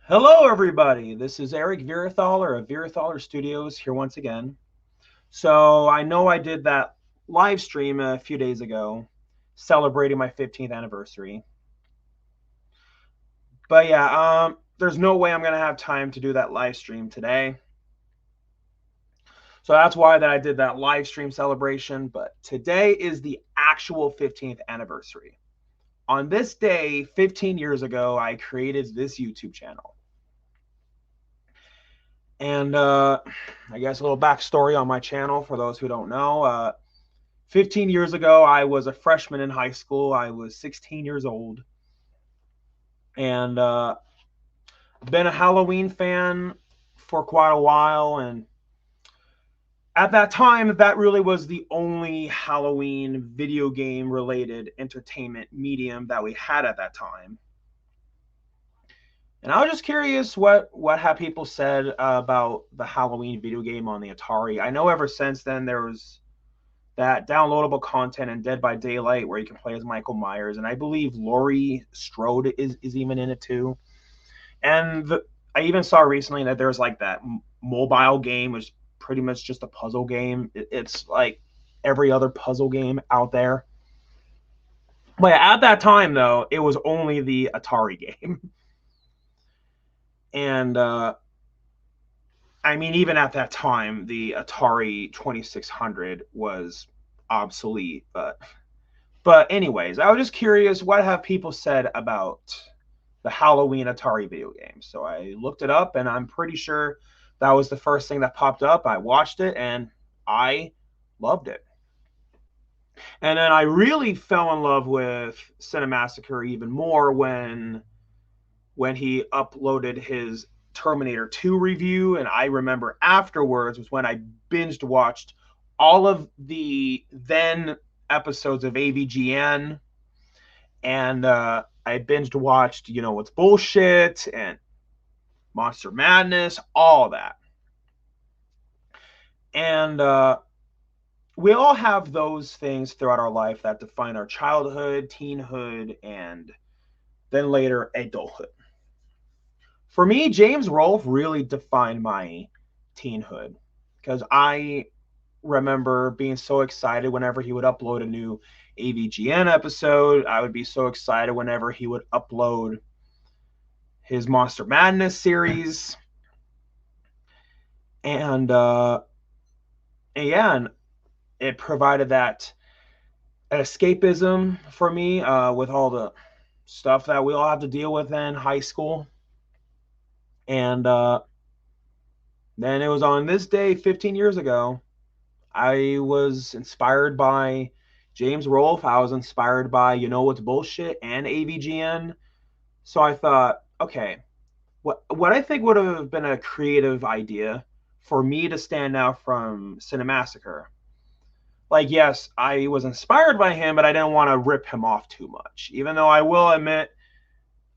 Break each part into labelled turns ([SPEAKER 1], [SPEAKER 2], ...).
[SPEAKER 1] Hello, everybody. This is Eric Virathaler of Virathaler Studios here once again. So I know I did that live stream a few days ago celebrating my 15th anniversary. But yeah, there's no way I'm going to have time to do that live stream today. So that's why that I did that live stream celebration. But today is the actual 15th anniversary. On this day, 15 years ago, I created this YouTube channel. And I guess a little backstory on my channel for those who don't know. 15 years ago, I was a freshman in high school. I was 16 years old. And been a Halloween fan for quite a while. And at that time, that really was the only Halloween video game related entertainment medium that we had at that time. And I was just curious what have people said about the Halloween video game on the Atari. I know ever since then there was that downloadable content in Dead by Daylight where you can play as Michael Myers, and I believe Laurie Strode is even in it too. And I even saw recently that there's like that mobile game, which is pretty much just a puzzle game. It's like every other puzzle game out there. But at that time, though, it was only the Atari game. And I mean, even at that time, the Atari 2600 was obsolete. But anyways, I was just curious, what have people said about the Halloween Atari video game? So I looked it up, and I'm pretty sure that was the first thing that popped up. I watched it, and I loved it. And then I really fell in love with Cinemassacre even more when he uploaded his Terminator 2 review. And I remember afterwards was when I binged watched all of the then episodes of AVGN. And I binged watched, What's Bullshit and Monster Madness, all that. And we all have those things throughout our life that define our childhood, teenhood, and then later adulthood. For me, James Rolfe really defined my teenhood because I remember being so excited whenever he would upload a new AVGN episode. I would be so excited whenever he would upload his Monster Madness series. And yeah, it provided that escapism for me with all the stuff that we all have to deal with in high school. And then it was on this day 15 years ago, I was inspired by James Rolfe. I was inspired by What's Bullshit and AVGN. So I thought, okay, what I think would have been a creative idea for me to stand out from Cinemassacre. Like, yes, I was inspired by him, but I didn't want to rip him off too much. Even though I will admit,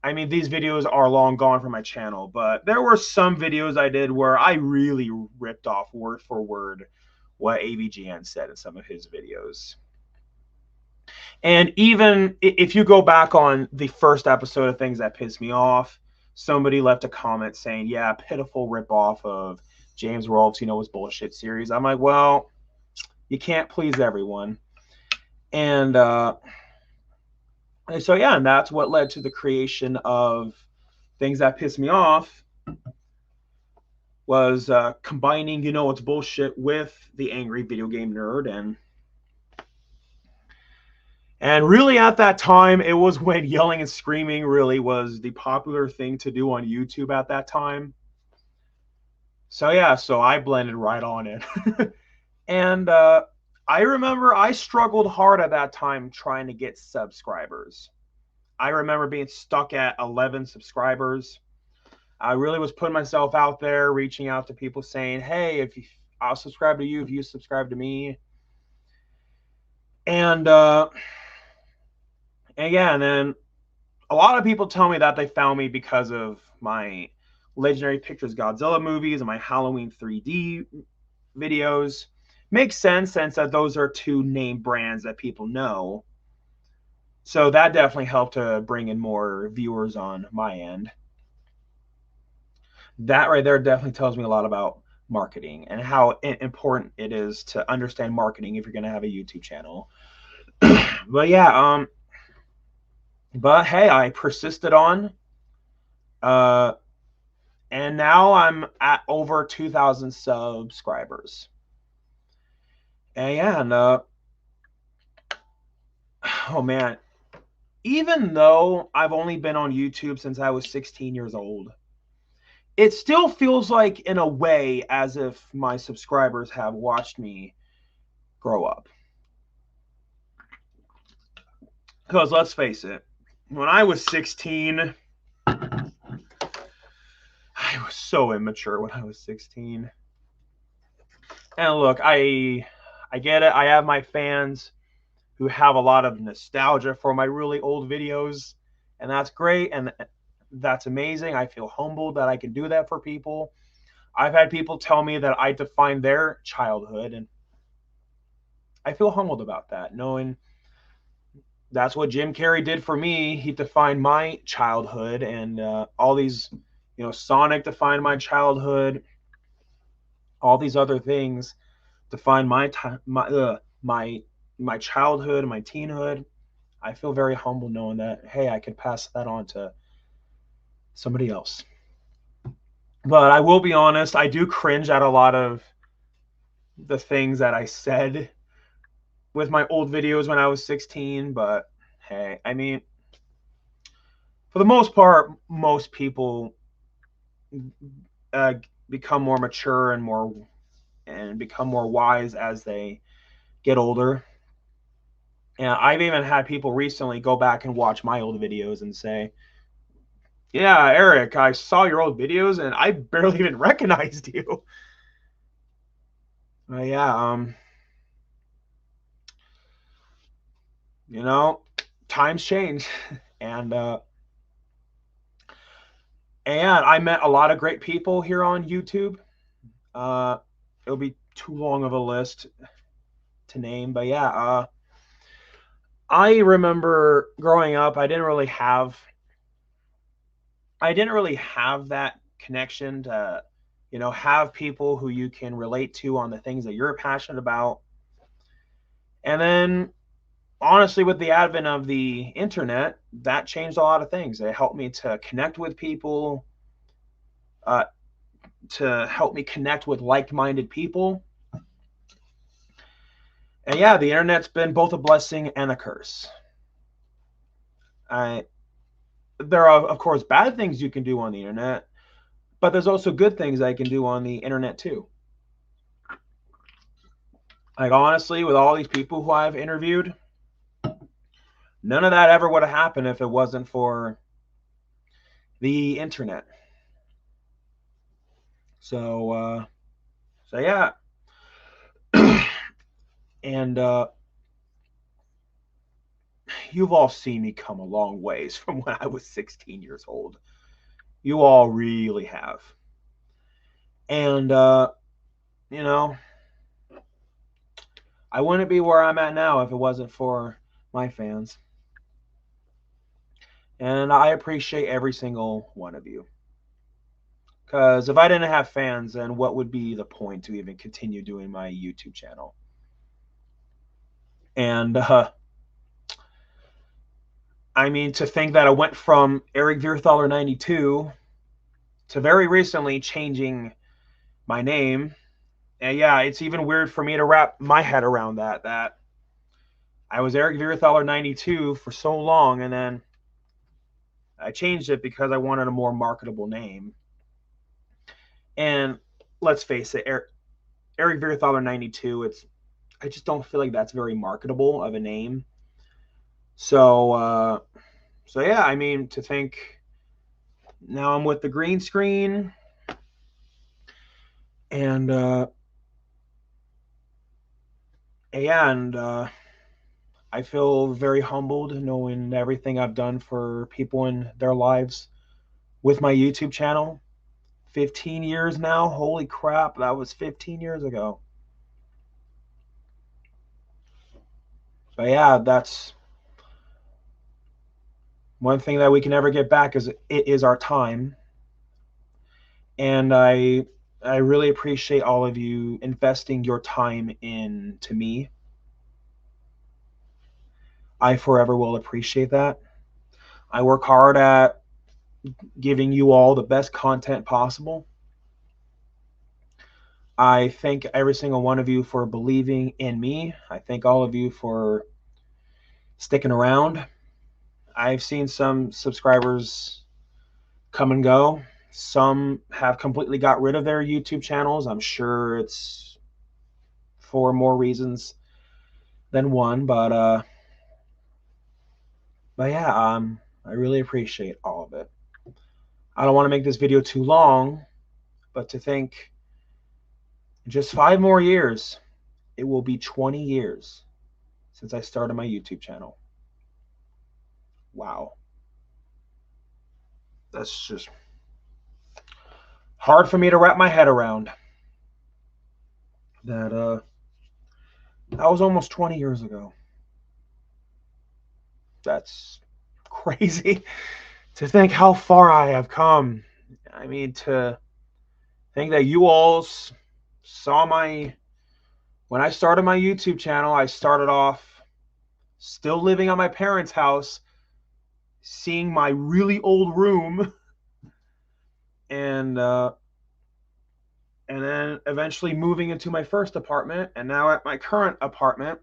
[SPEAKER 1] I mean, these videos are long gone from my channel, but there were some videos I did where I really ripped off word for word what AVGN said in some of his videos. And even if you go back on the first episode of Things That Piss Me Off, somebody left a comment saying, yeah, pitiful ripoff of James Rolfe's What's Bullshit series. I'm like, well, you can't please everyone. And so, yeah, and that's what led to the creation of Things That Piss Me Off, was combining What's Bullshit with the angry video game nerd. And really at that time, it was when yelling and screaming really was the popular thing to do on YouTube at that time. So yeah, so I blended right on in. And I remember I struggled hard at that time trying to get subscribers. I remember being stuck at 11 subscribers. I really was putting myself out there, reaching out to people saying, hey, I'll subscribe to you if you subscribe to me. And yeah, and then a lot of people tell me that they found me because of my Legendary Pictures Godzilla movies and my Halloween 3D videos. Makes sense since that those are two name brands that people know. So that definitely helped to bring in more viewers on my end. that right there definitely tells me a lot about marketing and how important it is to understand marketing if you're going to have a YouTube channel. But yeah, but hey, I persisted on, uh, and now I'm at over 2,000 subscribers. And yeah, and oh man, even though I've only been on YouTube since I was 16 years old, it still feels like, in a way, as if my subscribers have watched me grow up. Because let's face it, when I was 16, I was so immature when I was 16. And look, I get it. I have my fans who have a lot of nostalgia for my really old videos, and that's great and that's amazing. I feel humbled that I can do that for people. I've had people tell me that I define their childhood, and I feel humbled about that, knowing that's what Jim Carrey did for me. He defined my childhood, and all these, Sonic defined my childhood. All these other things define my childhood, my teenhood. I feel very humble knowing that, hey, I could pass that on to somebody else. But I will be honest, I do cringe at a lot of the things that I said with my old videos when I was 16. But hey, I mean, for the most part, most people uh, become more mature and become more wise as they get older. And I've even had people recently go back and watch my old videos and say, "Yeah, Eric, I saw your old videos and I barely even recognized you." Yeah, you know, times change, and I met a lot of great people here on YouTube. Uh, it'll be too long of a list to name, but yeah, I remember growing up, I didn't really have that connection to, have people who you can relate to on the things that you're passionate about. And then, honestly, with the advent of the internet, that changed a lot of things. It helped me to connect with people, uh, to help me connect with like-minded people. And yeah, the internet's been both a blessing and a curse. I There are, of course, bad things you can do on the internet, but there's also good things I can do on the internet too. Like, honestly, with all these people who I've interviewed, none of that ever would have happened if it wasn't for the internet. So, so yeah, and you've all seen me come a long ways from when I was 16 years old. You all really have, and you know, I wouldn't be where I'm at now if it wasn't for my fans. And I appreciate every single one of you. Because if I didn't have fans, then what would be the point to even continue doing my YouTube channel? And I mean, to think that I went from Eric Vierthaler 92 to very recently changing my name. And yeah, it's even weird for me to wrap my head around that I was Eric Vierthaler 92 for so long, and then I changed it because I wanted a more marketable name. And let's face it, Eric Vierthaler 92, I just don't feel like that's very marketable of a name. So so yeah, I mean, to think now I'm with the green screen, and I feel very humbled knowing everything I've done for people in their lives with my YouTube channel. 15 years now. Holy crap, that was 15 years ago. But yeah, that's one thing that we can never get back, is it is our time. And I really appreciate all of you investing your time into me. I forever will appreciate that. I work hard at giving you all the best content possible. I thank every single one of you for believing in me. I thank all of you for sticking around. I've seen some subscribers come and go. Some have completely got rid of their YouTube channels. I'm sure it's for more reasons than one, but yeah, I really appreciate all of it. I don't want to make this video too long, but to think in just 5 more years, it will be 20 years since I started my YouTube channel. Wow. That's just hard for me to wrap my head around. That was almost 20 years ago. That's crazy to think how far I have come. I mean, to think that you all saw when I started my YouTube channel, I started off still living at my parents' house, seeing my really old room, and then eventually moving into my first apartment, and now at my current apartment.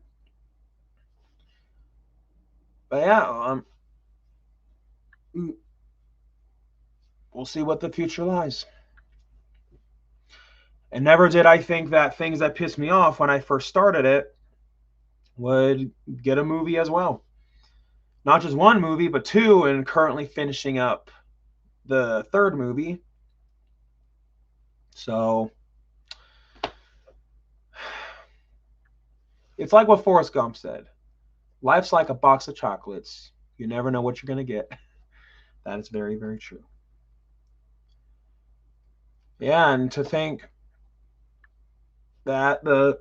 [SPEAKER 1] But yeah, we'll see what the future lies. And never did I think that things that pissed me off when I first started it would get a movie as well. Not just one movie, but 2, and currently finishing up the 3rd movie. So it's like what Forrest Gump said. Life's like a box of chocolates. You never know what you're going to get. That is very, very true. Yeah, and to think that the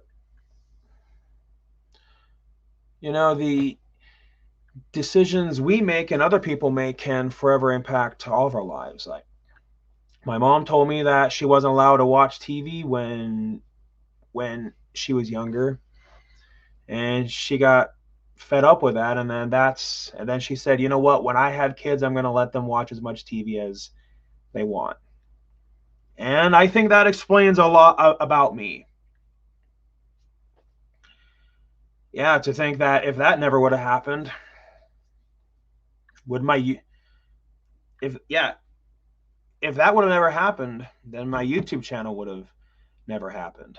[SPEAKER 1] decisions we make and other people make can forever impact all of our lives. Like, my mom told me that she wasn't allowed to watch TV when she was younger, and she got fed up with that, and then she said, you know what, when I have kids, I'm going to let them watch as much TV as they want. And I think that explains a lot about me. Yeah, to think that if that never would have happened, if that would have never happened, then my YouTube channel would have never happened.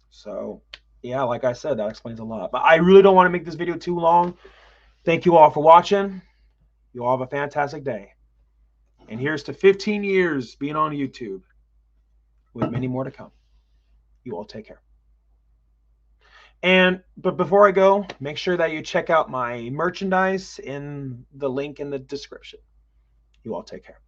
[SPEAKER 1] So yeah, like I said, that explains a lot. But I really don't want to make this video too long. Thank you all for watching. You all have a fantastic day. And here's to 15 years being on YouTube, with many more to come. You all take care. But before I go, make sure that you check out my merchandise in the link in the description. You all take care.